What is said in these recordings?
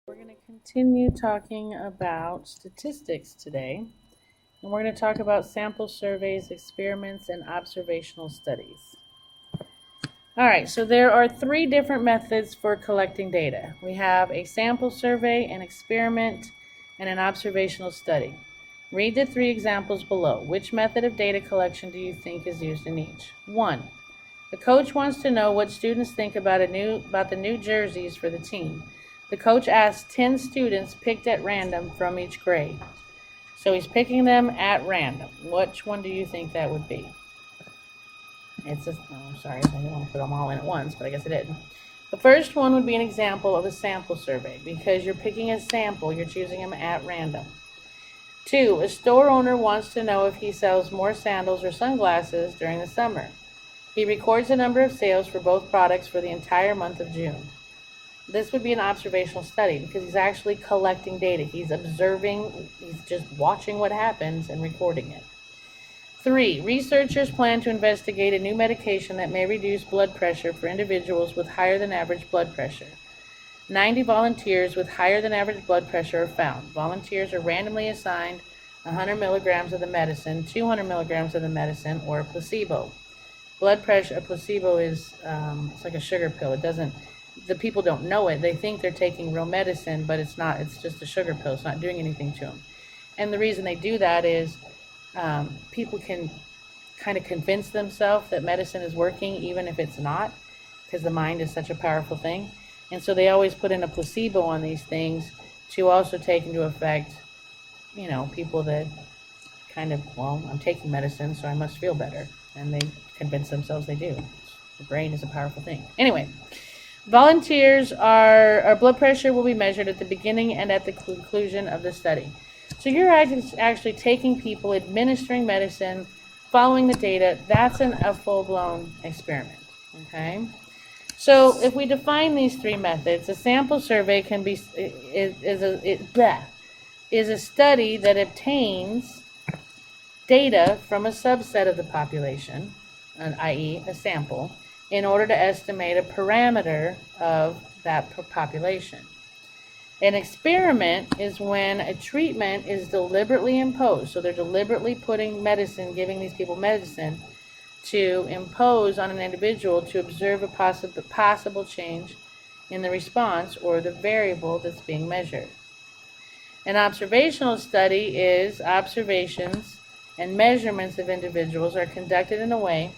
We're going to continue talking about statistics today, and we're going to talk about sample surveys, experiments, and observational studies. All right, so there are three different methods for collecting data. We have a sample survey, an experiment, and an observational study. Read the three examples below. Which method of data collection do you think is used in each? 1. The coach wants to know what students think about the new jerseys for the team. The coach asks 10 students picked at random from each grade. So he's picking them at random. Which one do you think that would be? Sorry, I didn't want to put them all in at once, but I guess I did. The first one would be an example of a sample survey. Because you're picking a sample, you're choosing them at random. 2, a store owner wants to know if he sells more sandals or sunglasses during the summer. He records the number of sales for both products for the entire month of June. This would be an observational study because he's actually collecting data. He's observing, he's just watching what happens and recording it. 3, researchers plan to investigate a new medication that may reduce blood pressure for individuals with higher than average blood pressure. 90 volunteers with higher than average blood pressure are found. Volunteers are randomly assigned 100 milligrams of the medicine, 200 milligrams of the medicine, or a placebo. Blood pressure, a placebo is it's like a sugar pill. The people don't know it. They think they're taking real medicine, but it's not. It's just a sugar pill. It's not doing anything to them. And the reason they do that is people can kind of convince themselves that medicine is working, even if it's not, because the mind is such a powerful thing. And so they always put in a placebo on these things to also take into effect, people that kind of, I'm taking medicine, so I must feel better. And they convince themselves they do. The brain is a powerful thing. Anyway, volunteers our blood pressure will be measured at the beginning and at the conclusion of the study. So you're actually taking people, administering medicine, following the data. That's a full-blown experiment. Okay. So if we define these three methods, a sample survey is a study that obtains data from a subset of the population, i.e. a sample, in order to estimate a parameter of that population. An experiment is when a treatment is deliberately imposed. So they're deliberately giving these people medicine to impose on an individual to observe a possible change in the response or the variable that's being measured. An observational study is observations and measurements of individuals are conducted in a way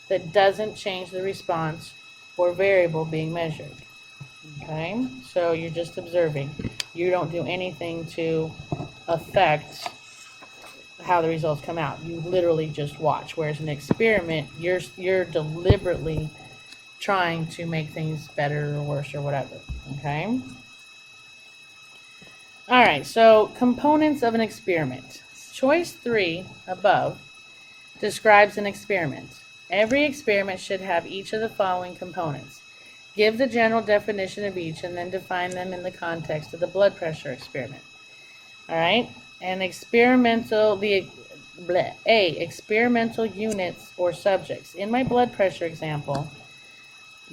that doesn't change the response or variable being measured. Okay, so you're just observing. You don't do anything to affect how the results come out. You literally just watch. Whereas an experiment, you're deliberately trying to make things better or worse or whatever. Okay. All right. So components of an experiment. Choice 3 above describes an experiment. Every experiment should have each of the following components. Give the general definition of each and then define them in the context of the blood pressure experiment. All right? Experimental units or subjects. In my blood pressure example,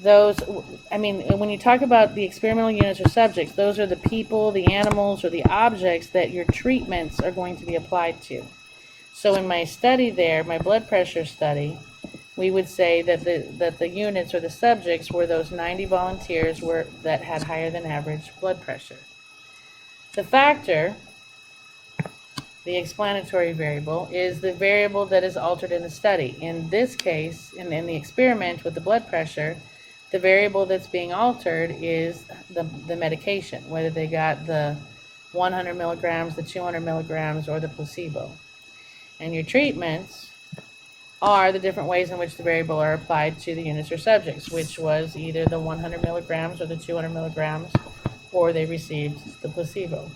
when you talk about the experimental units or subjects, those are the people, the animals, or the objects that your treatments are going to be applied to. So in my study there, my blood pressure study, we would say that the units or the subjects were those 90 volunteers that had higher than average blood pressure. The factor, the explanatory variable, is the variable that is altered in the study. In this case, in the experiment with the blood pressure, the variable that's being altered is the medication, whether they got the 100 milligrams, the 200 milligrams, or the placebo. And your treatments are the different ways in which the variable are applied to the units or subjects, which was either the 100 milligrams or the 200 milligrams, or they received the placebo.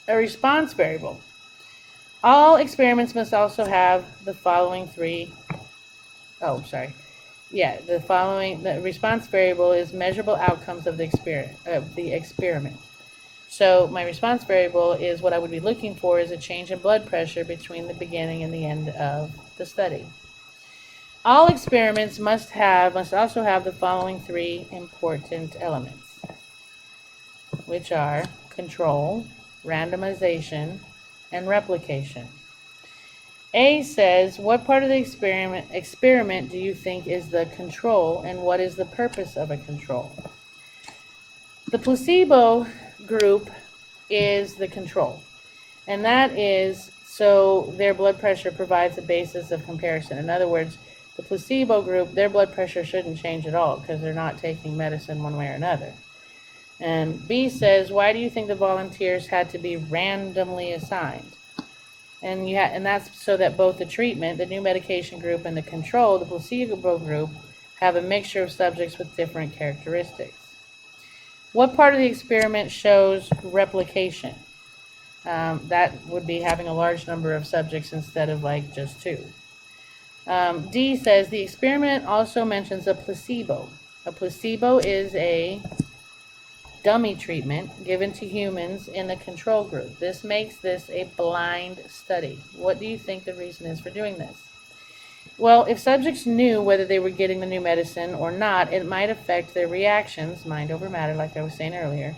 A response variable. All experiments must also have the following three. The response variable is measurable outcomes of the experiment. So my response variable is what I would be looking for is a change in blood pressure between the beginning and the end of the study. All experiments must also have the following three important elements. which are control, randomization, and replication. A says, what part of the experiment do you think is the control, and what is the purpose of a control? The placebo group is the control, and that is so their blood pressure provides a basis of comparison. In other words, the placebo group, their blood pressure shouldn't change at all because they're not taking medicine one way or another. And B says, why do you think the volunteers had to be randomly assigned? And that's so that both the treatment, the new medication group, and the control, the placebo group, have a mixture of subjects with different characteristics. What part of the experiment shows replication? That would be having a large number of subjects instead of like just 2. D says the experiment also mentions a placebo. A placebo is a dummy treatment given to humans in the control group. This makes this a blind study. What do you think the reason is for doing this? Well, if subjects knew whether they were getting the new medicine or not, it might affect their reactions, mind over matter, like I was saying earlier,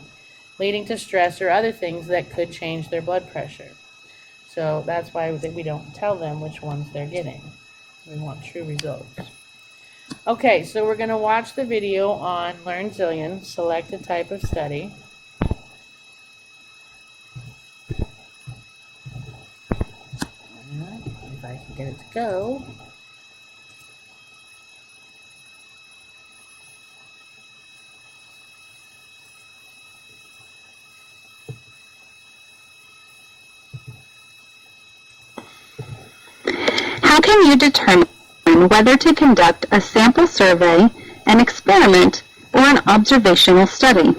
leading to stress or other things that could change their blood pressure. So that's why we don't tell them which ones they're getting. We want true results. Okay, so we're going to watch the video on Learn Zillion, select a type of study. If I can get it to go. How can you determine whether to conduct a sample survey, an experiment, or an observational study?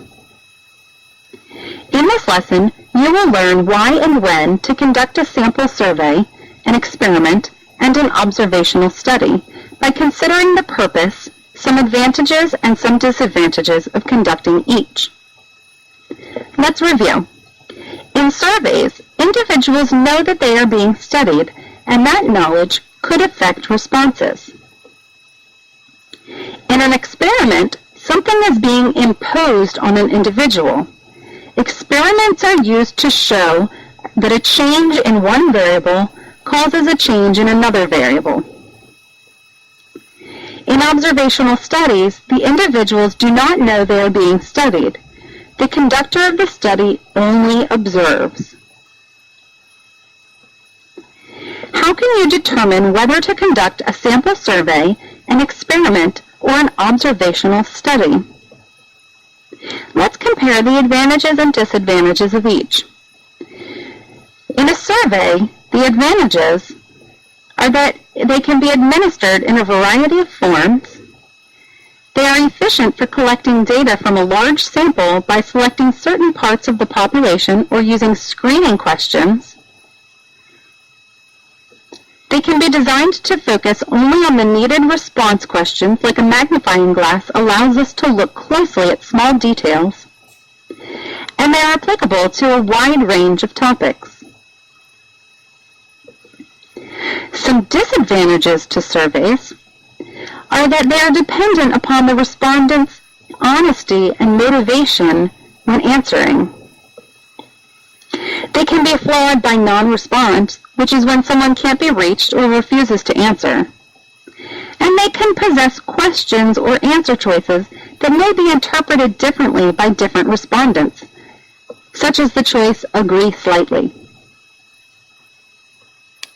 In this lesson, you will learn why and when to conduct a sample survey, an experiment, and an observational study by considering the purpose, some advantages, and some disadvantages of conducting each. Let's review. In surveys, individuals know that they are being studied, and that knowledge could affect responses. In an experiment, something is being imposed on an individual. Experiments are used to show that a change in one variable causes a change in another variable. In observational studies, the individuals do not know they are being studied. The conductor of the study only observes. How can you determine whether to conduct a sample survey, an experiment, or an observational study? Let's compare the advantages and disadvantages of each. In a survey, the advantages are that they can be administered in a variety of forms. They are efficient for collecting data from a large sample by selecting certain parts of the population or using screening questions. They can be designed to focus only on the needed response questions, like a magnifying glass allows us to look closely at small details. And they are applicable to a wide range of topics. Some disadvantages to surveys are that they are dependent upon the respondent's honesty and motivation when answering. They can be flawed by non-response, which is when someone can't be reached or refuses to answer. And they can possess questions or answer choices that may be interpreted differently by different respondents, such as the choice agree slightly.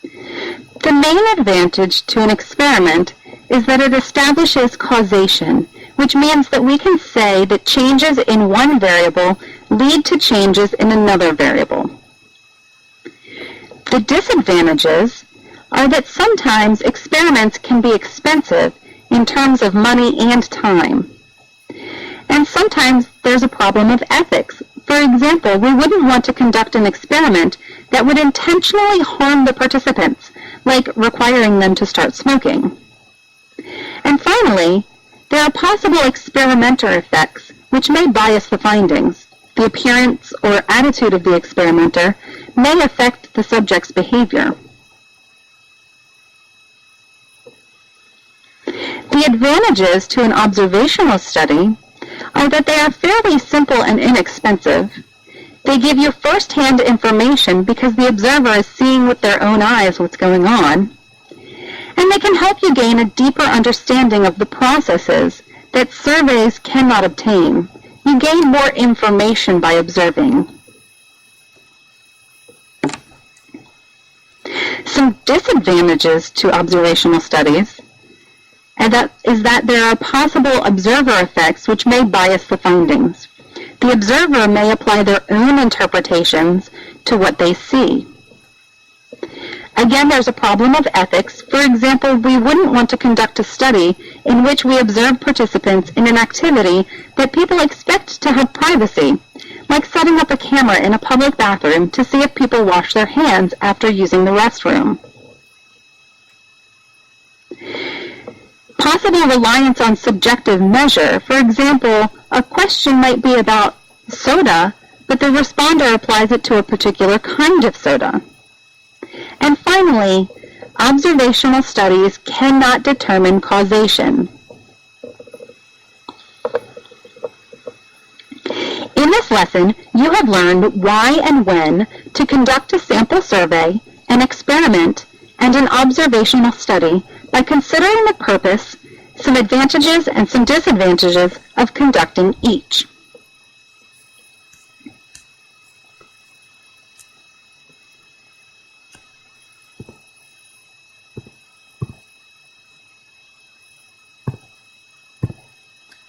The main advantage to an experiment is that it establishes causation, which means that we can say that changes in one variable lead to changes in another variable. The disadvantages are that sometimes experiments can be expensive in terms of money and time. And sometimes there's a problem of ethics. For example, we wouldn't want to conduct an experiment that would intentionally harm the participants, like requiring them to start smoking. And finally, there are possible experimenter effects which may bias the findings. The appearance or attitude of the experimenter may affect the subject's behavior. The advantages to an observational study are that they are fairly simple and inexpensive. They give you first-hand information because the observer is seeing with their own eyes what's going on. And they can help you gain a deeper understanding of the processes that surveys cannot obtain. You gain more information by observing. Some disadvantages to observational studies is that there are possible observer effects which may bias the findings. The observer may apply their own interpretations to what they see. Again, there's a problem of ethics. For example, we wouldn't want to conduct a study in which we observe participants in an activity that people expect to have privacy, like setting up a camera in a public bathroom to see if people wash their hands after using the restroom. Possible reliance on subjective measure. For example, a question might be about soda, but the responder applies it to a particular kind of soda. And finally, observational studies cannot determine causation. In this lesson, you have learned why and when to conduct a sample survey, an experiment, and an observational study by considering the purpose, some advantages and some disadvantages of conducting each.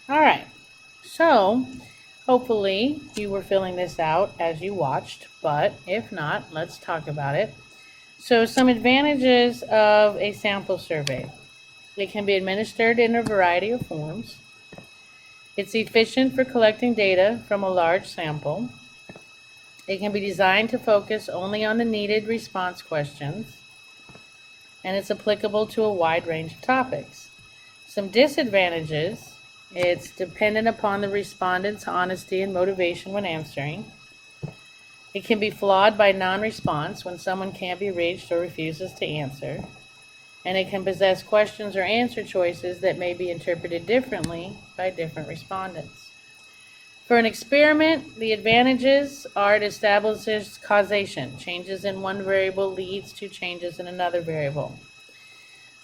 All right, so hopefully you were filling this out as you watched, but if not, let's talk about it. So some advantages of a sample survey. It can be administered in a variety of forms. It's efficient for collecting data from a large sample. It can be designed to focus only on the needed response questions, and it's applicable to a wide range of topics. Some disadvantages. It's dependent upon the respondent's honesty and motivation when answering. It can be flawed by non-response when someone can't be reached or refuses to answer. And it can possess questions or answer choices that may be interpreted differently by different respondents. For an experiment, the advantages are it establishes causation. Changes in one variable leads to changes in another variable.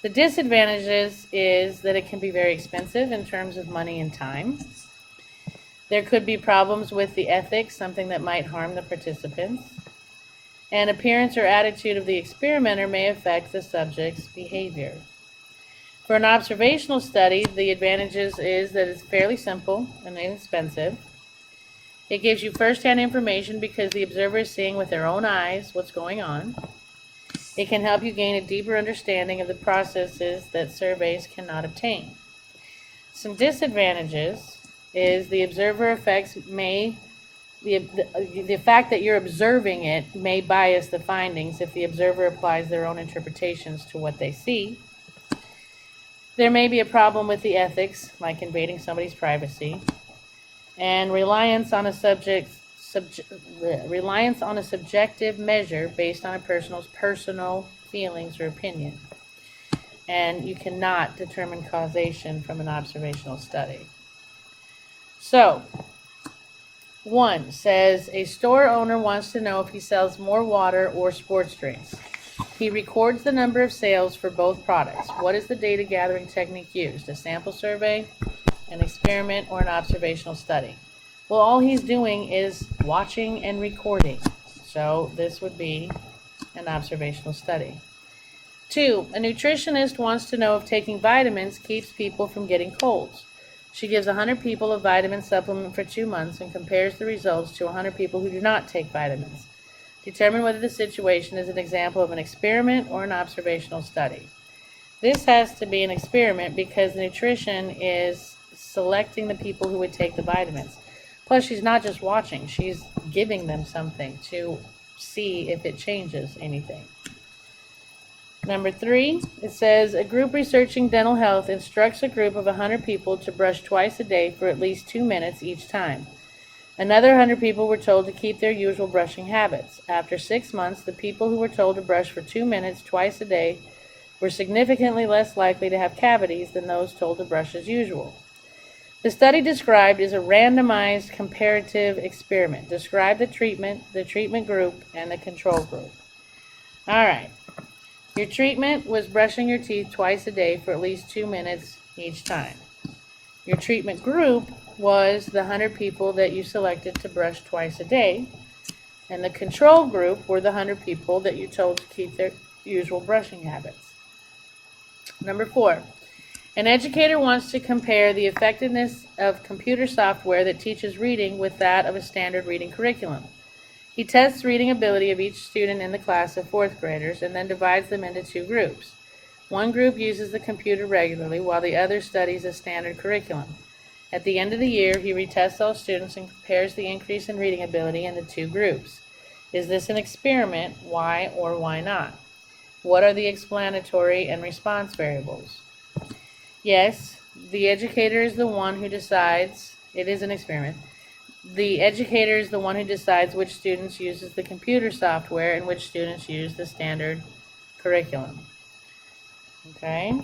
The disadvantages is that it can be very expensive in terms of money and time. There could be problems with the ethics, something that might harm the participants. And appearance or attitude of the experimenter may affect the subject's behavior. For an observational study, the advantages is that it's fairly simple and inexpensive. It gives you first-hand information because the observer is seeing with their own eyes what's going on. It can help you gain a deeper understanding of the processes that surveys cannot obtain. Some disadvantages is the observer effects may, the fact that you're observing it may bias the findings if the observer applies their own interpretations to what they see. There may be a problem with the ethics, like invading somebody's privacy, and reliance on a subjective measure based on a person's personal feelings or opinion. And you cannot determine causation from an observational study. So, 1 says a store owner wants to know if he sells more water or sports drinks. He records the number of sales for both products. What is the data gathering technique used? A sample survey, an experiment, or an observational study? Well, all he's doing is watching and recording. So this would be an observational study. 2, a nutritionist wants to know if taking vitamins keeps people from getting colds. She gives 100 people a vitamin supplement for 2 months and compares the results to 100 people who do not take vitamins. Determine whether the situation is an example of an experiment or an observational study. This has to be an experiment because the nutrition is selecting the people who would take the vitamins. Plus, she's not just watching, she's giving them something to see if it changes anything. Number 3, it says, a group researching dental health instructs a group of 100 people to brush twice a day for at least 2 minutes each time. Another 100 people were told to keep their usual brushing habits. After 6 months, the people who were told to brush for 2 minutes twice a day were significantly less likely to have cavities than those told to brush as usual. The study described is a randomized comparative experiment. Describe the treatment group, and the control group. All right. Your treatment was brushing your teeth twice a day for at least 2 minutes each time. Your treatment group was the 100 people that you selected to brush twice a day, and the control group were the 100 people that you told to keep their usual brushing habits. Number 4, an educator wants to compare the effectiveness of computer software that teaches reading with that of a standard reading curriculum. He tests reading ability of each student in the class of 4th graders and then divides them into 2 groups. One group uses the computer regularly while the other studies a standard curriculum. At the end of the year, he retests all students and compares the increase in reading ability in the 2 groups. Is this an experiment? Why or why not? What are the explanatory and response variables? Yes, the educator is the one who decides. It is an experiment. The educator is the one who decides which students uses the computer software and which students use the standard curriculum. Okay.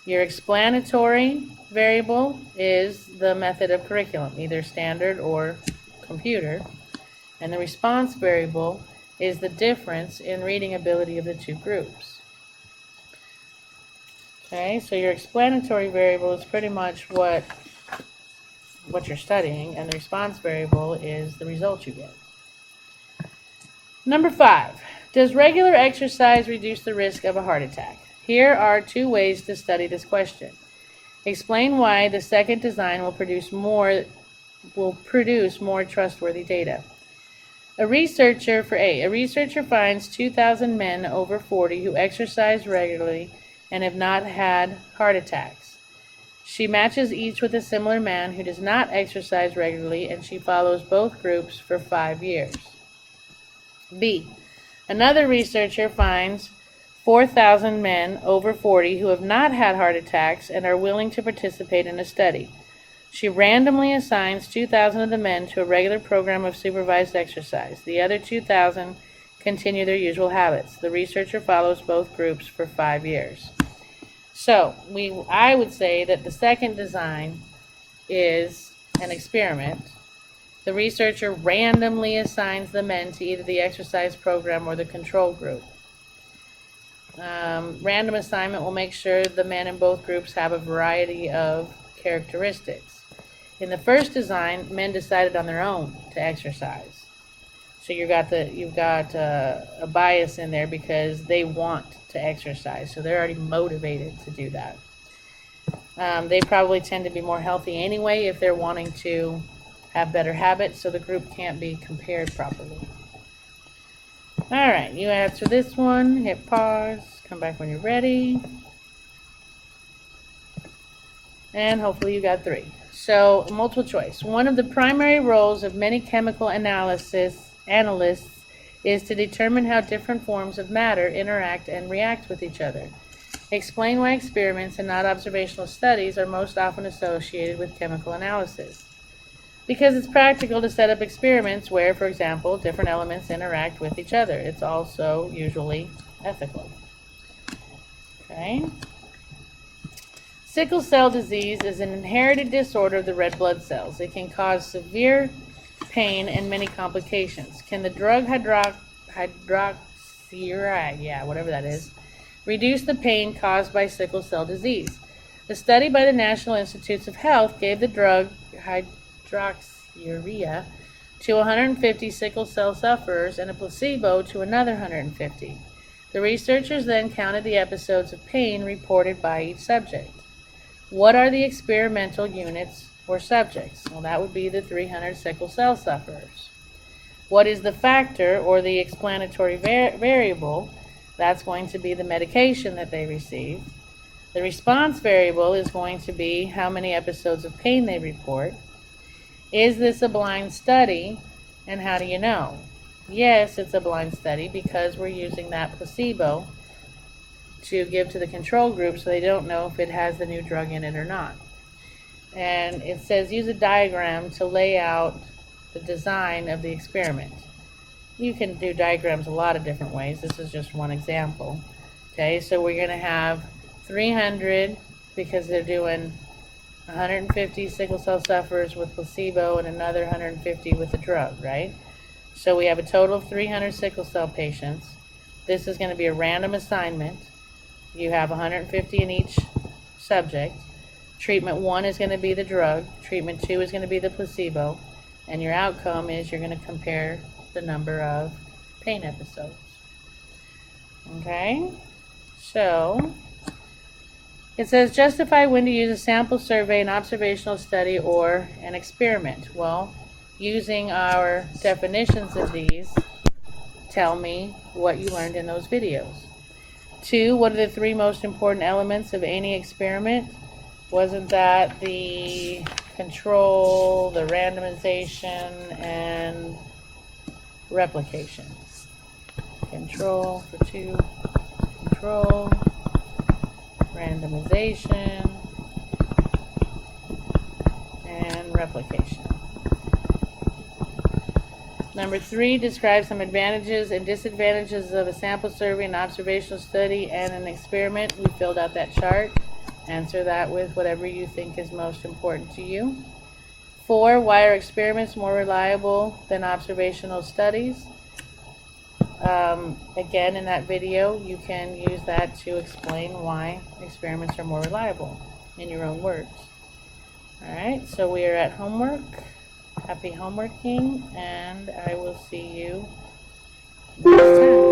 Your explanatory variable is the method of curriculum, either standard or computer. And the response variable is the difference in reading ability of the 2 groups. Okay, so your explanatory variable is pretty much what you're studying, and the response variable is the results you get. Number 5, does regular exercise reduce the risk of a heart attack? Here are 2 ways to study this question. Explain why the second design will produce more trustworthy data. A researcher finds 2,000 men over 40 who exercise regularly and have not had heart attacks. She matches each with a similar man who does not exercise regularly, and she follows both groups for 5 years. B. Another researcher finds 4,000 men over 40 who have not had heart attacks and are willing to participate in a study. She randomly assigns 2,000 of the men to a regular program of supervised exercise. The other 2,000 continue their usual habits. The researcher follows both groups for 5 years. So, I would say that the second design is an experiment. The researcher randomly assigns the men to either the exercise program or the control group. Random assignment will make sure the men in both groups have a variety of characteristics. In the first design, men decided on their own to exercise. So you've got a bias in there because they want to exercise, so they're already motivated to do that. They probably tend to be more healthy anyway if they're wanting to have better habits, so the group can't be compared properly. All right, you answer this one, hit pause, come back when you're ready, and hopefully you got 3. So, multiple choice. One of the primary roles of many chemical analysts is to determine how different forms of matter interact and react with each other. Explain why experiments and not observational studies are most often associated with chemical analysis. Because it's practical to set up experiments where, for example, different elements interact with each other. It's also usually ethical. Okay. Sickle cell disease is an inherited disorder of the red blood cells. It can cause severe pain and many complications. Can the drug hydroxyurea, whatever that is, reduce the pain caused by sickle cell disease? A study by the National Institutes of Health gave the drug hydroxyurea to 150 sickle cell sufferers and a placebo to another 150. The researchers then counted the episodes of pain reported by each subject. What are the experimental units or subjects? Well, that would be the 300 sickle cell sufferers. What is the factor or the explanatory variable? That's going to be the medication that they received. The response variable is going to be how many episodes of pain they report. Is this a blind study, and how do you know? Yes, it's a blind study because we're using that placebo to give to the control group, so they don't know if it has the new drug in it or not. And it says use a diagram to lay out the design of the experiment. You can do diagrams a lot of different ways. This is just one example. Okay, so we're going to have 300 because they're doing 150 sickle cell sufferers with placebo and another 150 with the drug, right? So we have a total of 300 sickle cell patients. This is going to be a random assignment. You have 150 in each subject. Treatment 1 is going to be the drug. Treatment 2 is going to be the placebo. And your outcome is you're going to compare the number of pain episodes. Okay? So, it says justify when to use a sample survey, an observational study, or an experiment. Well, using our definitions of these, tell me what you learned in those videos. 2, what are the 3 most important elements of any experiment? Wasn't that the control, the randomization, and replication? Control for 2, control, randomization, and replication. Number 3, describe some advantages and disadvantages of a sample survey, an observational study, and an experiment. We filled out that chart. Answer that with whatever you think is most important to you. 4, why are experiments more reliable than observational studies? Again, in that video, you can use that to explain why experiments are more reliable in your own words. Alright, so we are at homework. Happy homeworking, and I will see you next time.